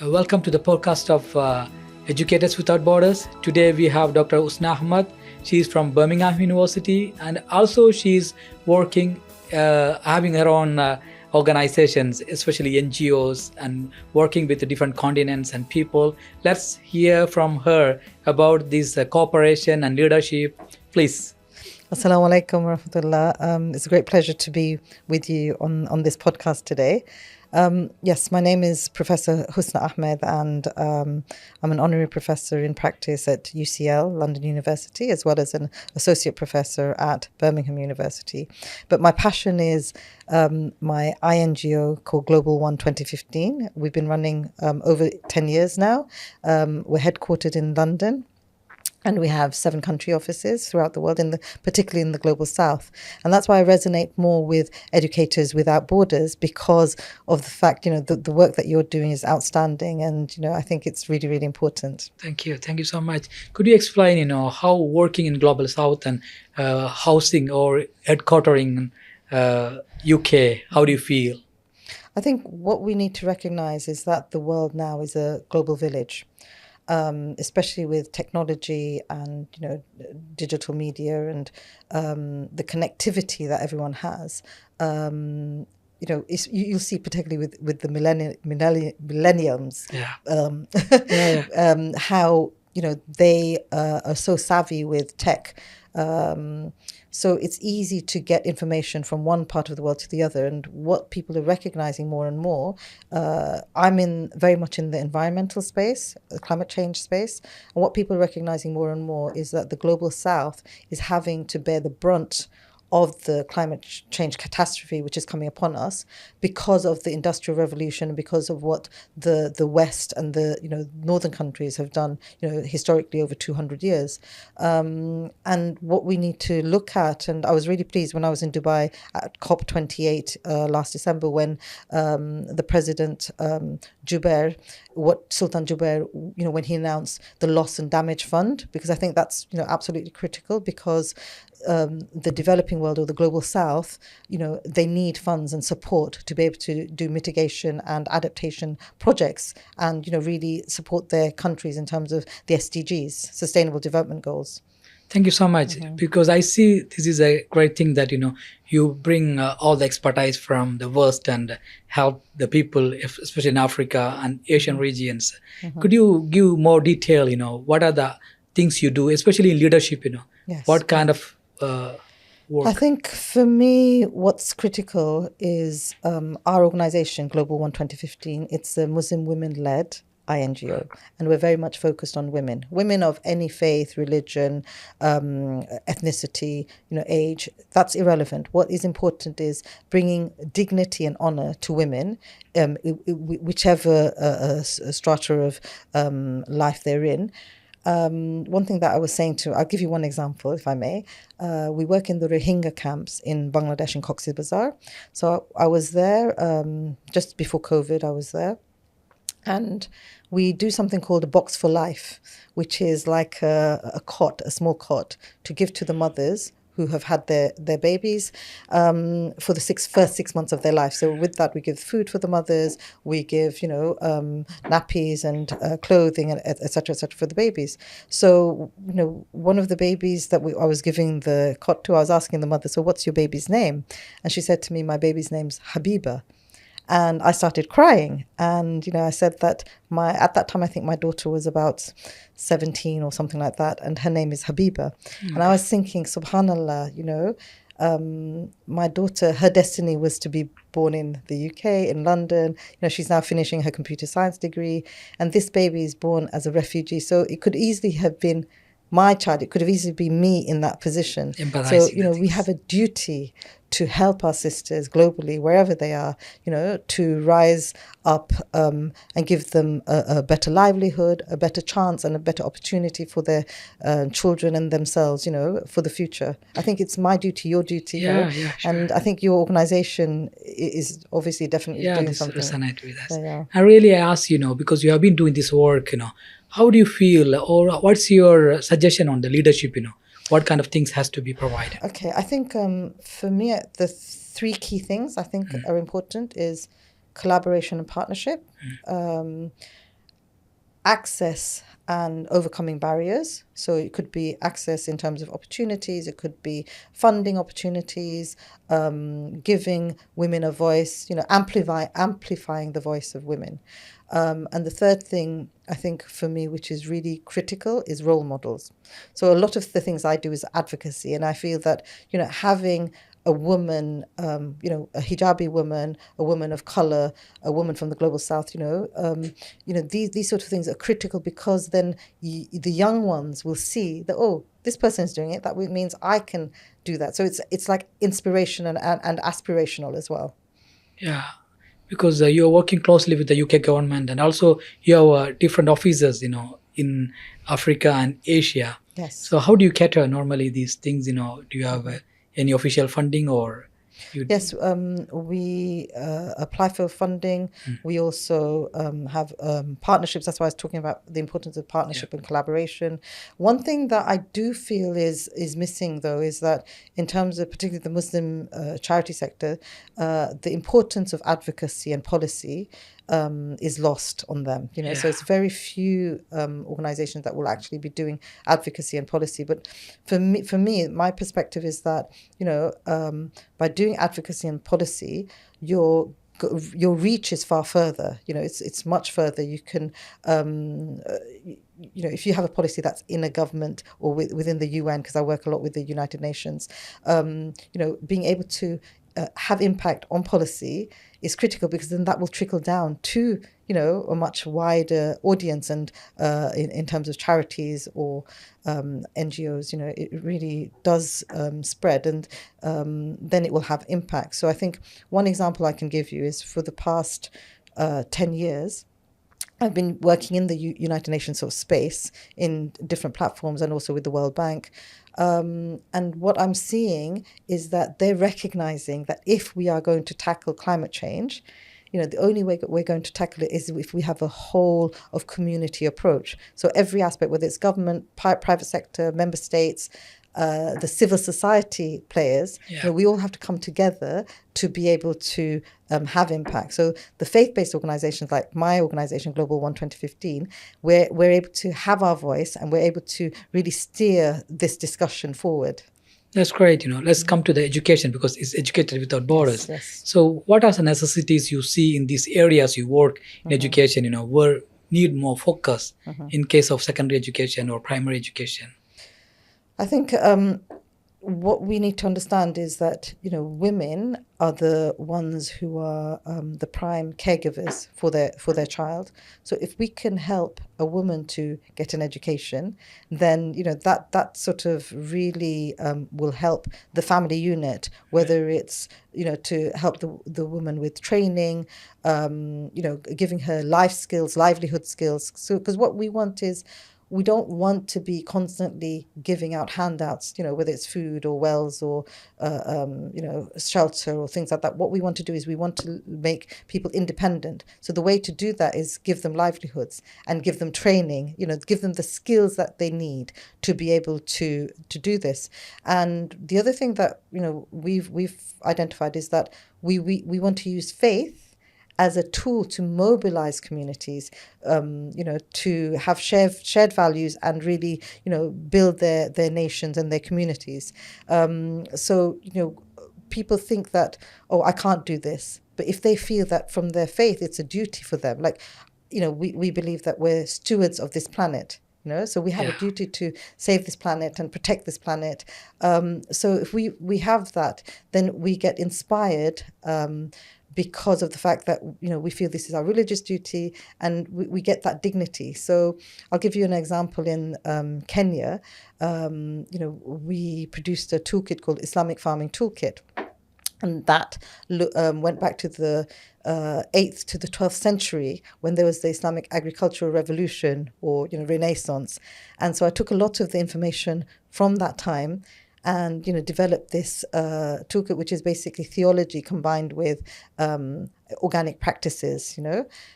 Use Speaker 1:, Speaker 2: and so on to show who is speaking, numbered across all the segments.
Speaker 1: Welcome to the podcast of Educators Without Borders. Today we have Dr. Husna Ahmad. She is from Birmingham University, and also she's working, having her own organizations, especially NGOs, and working with the different continents and people. Let's hear from her about this cooperation and leadership. Please.
Speaker 2: Assalamu alaikum wa rahmatullah. It's a great pleasure to be with you on this podcast today. Yes, my name is Professor Husna Ahmad, and I'm an honorary professor in practice at UCL, London University, as well as an associate professor at Birmingham University. But my passion is my INGO called Global One 2015. We've been running over 10 years now. We're headquartered in London. And we have 7 country offices throughout the world, particularly in the global south. And that's why I resonate more with Educators Without Borders, because of the fact, the work that you're doing is outstanding. And, I think it's really, really important.
Speaker 1: Thank you. Thank you so much. Could you explain, how working in global south and housing or headquartering UK, how do you feel?
Speaker 2: I think what we need to recognize is that the world now is a global village. Especially with technology and digital media and the connectivity that everyone has. You'll see particularly with the millenniums, how they are so savvy with tech. So it's easy to get information from one part of the world to the other. And what people are recognizing more and more, I'm very much in the environmental space, the climate change space. And what people are recognizing more and more is that the global south is having to bear the brunt of the climate change catastrophe which is coming upon us because of the industrial revolution, because of what the West and the northern countries have done historically over 200 years. And what we need to look at, and I was really pleased when I was in Dubai at COP28 last December when the President Sultan Jubair, when he announced the loss and damage fund, because I think that's absolutely critical, because the developing world or the global south, they need funds and support to be able to do mitigation and adaptation projects and, really support their countries in terms of the SDGs, Sustainable Development Goals.
Speaker 1: Thank you so much, because I see this is a great thing that, you bring all the expertise from the West and help the people, especially in Africa and Asian regions. Could you give more detail, what are the things you do, especially in leadership,
Speaker 2: Yes.
Speaker 1: What kind of work?
Speaker 2: I think for me, what's critical is our organization, Global One 2015. It's a Muslim women-led INGO, and we're very much focused on women of any faith, religion, ethnicity, age. That's irrelevant. What is important is bringing dignity and honor to women, whichever strata of life they're in. One thing that I was saying I'll give you one example, if I may. We work in the Rohingya camps in Bangladesh in Cox's Bazar. So I was there just before COVID, I was there. And we do something called a box for life, which is like a small cot to give to the mothers who have had their babies for the first 6 months of their life. So with that, we give food for the mothers, we give, nappies and clothing, and et cetera, for the babies. So, one of the babies that I was giving the cot to, I was asking the mother, so what's your baby's name? And she said to me, my baby's name's Habiba. And I started crying. And, I said that at that time, I think my daughter was about 17 or something like that. And her name is Habiba. And I was thinking, subhanallah, my daughter, her destiny was to be born in the UK, in London. She's now finishing her computer science degree. And this baby is born as a refugee. So it could easily have been my child. It could have easily been me in that position. So, we have a duty to help our sisters globally, wherever they are, to rise up and give them a better livelihood, a better chance and a better opportunity for their children and themselves, for the future. I think it's my duty, your duty.
Speaker 1: Sure.
Speaker 2: And I think your organization is obviously definitely doing something.
Speaker 1: Resonate with us. I really ask, because you have been doing this work, how do you feel, or what's your suggestion on the leadership, what kind of things has to be provided?
Speaker 2: Okay, I think for me, the 3 key things I think are important is collaboration and partnership. access and overcoming barriers. So it could be access in terms of opportunities, it could be funding opportunities, giving women a voice, amplifying the voice of women. And the third thing, I think, for me, which is really critical, is role models. So a lot of the things I do is advocacy, and I feel that, having a woman, a hijabi woman, a woman of color, a woman from the global south, these sort of things are critical, because then the young ones will see that, oh, this person is doing it. That means I can do that. So it's like inspiration and aspirational as well.
Speaker 1: Yeah, because you're working closely with the UK government, and also you have different offices, in Africa and Asia.
Speaker 2: Yes.
Speaker 1: So how do you cater normally these things? Do you have any official funding, or
Speaker 2: Yes, we apply for funding. We also have partnerships. That's why I was talking about the importance of partnership and collaboration. One thing that I do feel is missing, though, is that in terms of particularly the Muslim charity sector, the importance of advocacy and policy is lost on them. So it's very few organizations that will actually be doing advocacy and policy. But for me, my perspective is that, by doing advocacy and policy, your reach is far further. It's much further. You can, if you have a policy that's in a government or within the UN, because I work a lot with the United Nations, being able to have impact on policy is critical, because then that will trickle down to a much wider audience, and in terms of charities or NGOs, it really does spread, and then it will have impact. So I think one example I can give you is, for the past 10 years, I've been working in the United Nations sort of space in different platforms, and also with the World Bank. And what I'm seeing is that they're recognizing that if we are going to tackle climate change, the only way that we're going to tackle it is if we have a whole of community approach. So every aspect, whether it's government, private sector, member states, the civil society players, we all have to come together to be able to have impact. So the faith-based organizations like my organization, Global One 2015, we're able to have our voice, and we're able to really steer this discussion forward.
Speaker 1: That's great. Let's come to the education, because it's Educated Without Borders.
Speaker 2: Yes.
Speaker 1: So what are the necessities you see in these areas you work in education, where need more focus in case of secondary education or primary education?
Speaker 2: I think what we need to understand is that, women are the ones who are the prime caregivers for their child. So if we can help a woman to get an education, then, that sort of really will help the family unit, whether it's, to help the woman with training, giving her life skills, livelihood skills. So, because what we want is, we don't want to be constantly giving out handouts, whether it's food or wells or, shelter or things like that. What we want to do is we want to make people independent. So the way to do that is give them livelihoods and give them training, give them the skills that they need to be able to do this. And the other thing that, we've identified is that we want to use faith as a tool to mobilize communities, to have shared values and really, build their nations and their communities. So, people think that, oh, I can't do this. But if they feel that from their faith, it's a duty for them. Like, we believe that we're stewards of this planet. So we have a duty to save this planet and protect this planet. So if we have that, then we get inspired because of the fact that, we feel this is our religious duty, and we get that dignity. So I'll give you an example. In Kenya, we produced a toolkit called Islamic Farming Toolkit. And that went back to the 8th to the 12th century, when there was the Islamic agricultural revolution, or, Renaissance. And so I took a lot of the information from that time and, developed this toolkit, which is basically theology combined with organic practices,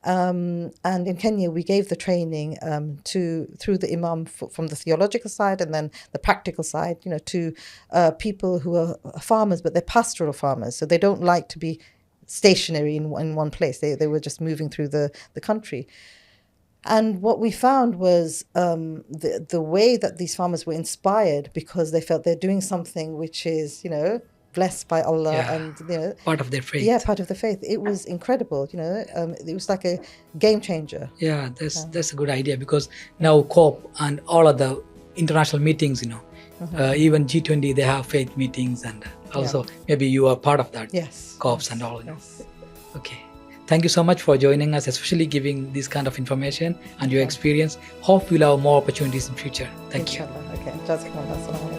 Speaker 2: And in Kenya, we gave the training through the imam from the theological side, and then the practical side, to people who are farmers, but they're pastoral farmers. So they don't like to be stationary in one place. They were just moving through the country. And what we found was the way that these farmers were inspired because they felt they're doing something which is, blessed by Allah and,
Speaker 1: part of their faith.
Speaker 2: Yeah, part of the faith. It was incredible, it was like a game changer.
Speaker 1: Yeah, that's a good idea, because now COP and all of the international meetings, even G20, they have faith meetings, and also maybe you are part of that.
Speaker 2: Yes.
Speaker 1: COPs and all.
Speaker 2: Yes.
Speaker 1: Okay. Thank you so much for joining us, especially giving this kind of information and your experience. Hope we'll have more opportunities in future. Thank you.
Speaker 2: Inshallah. Okay. Jazakumullah. Assalamu alaikum.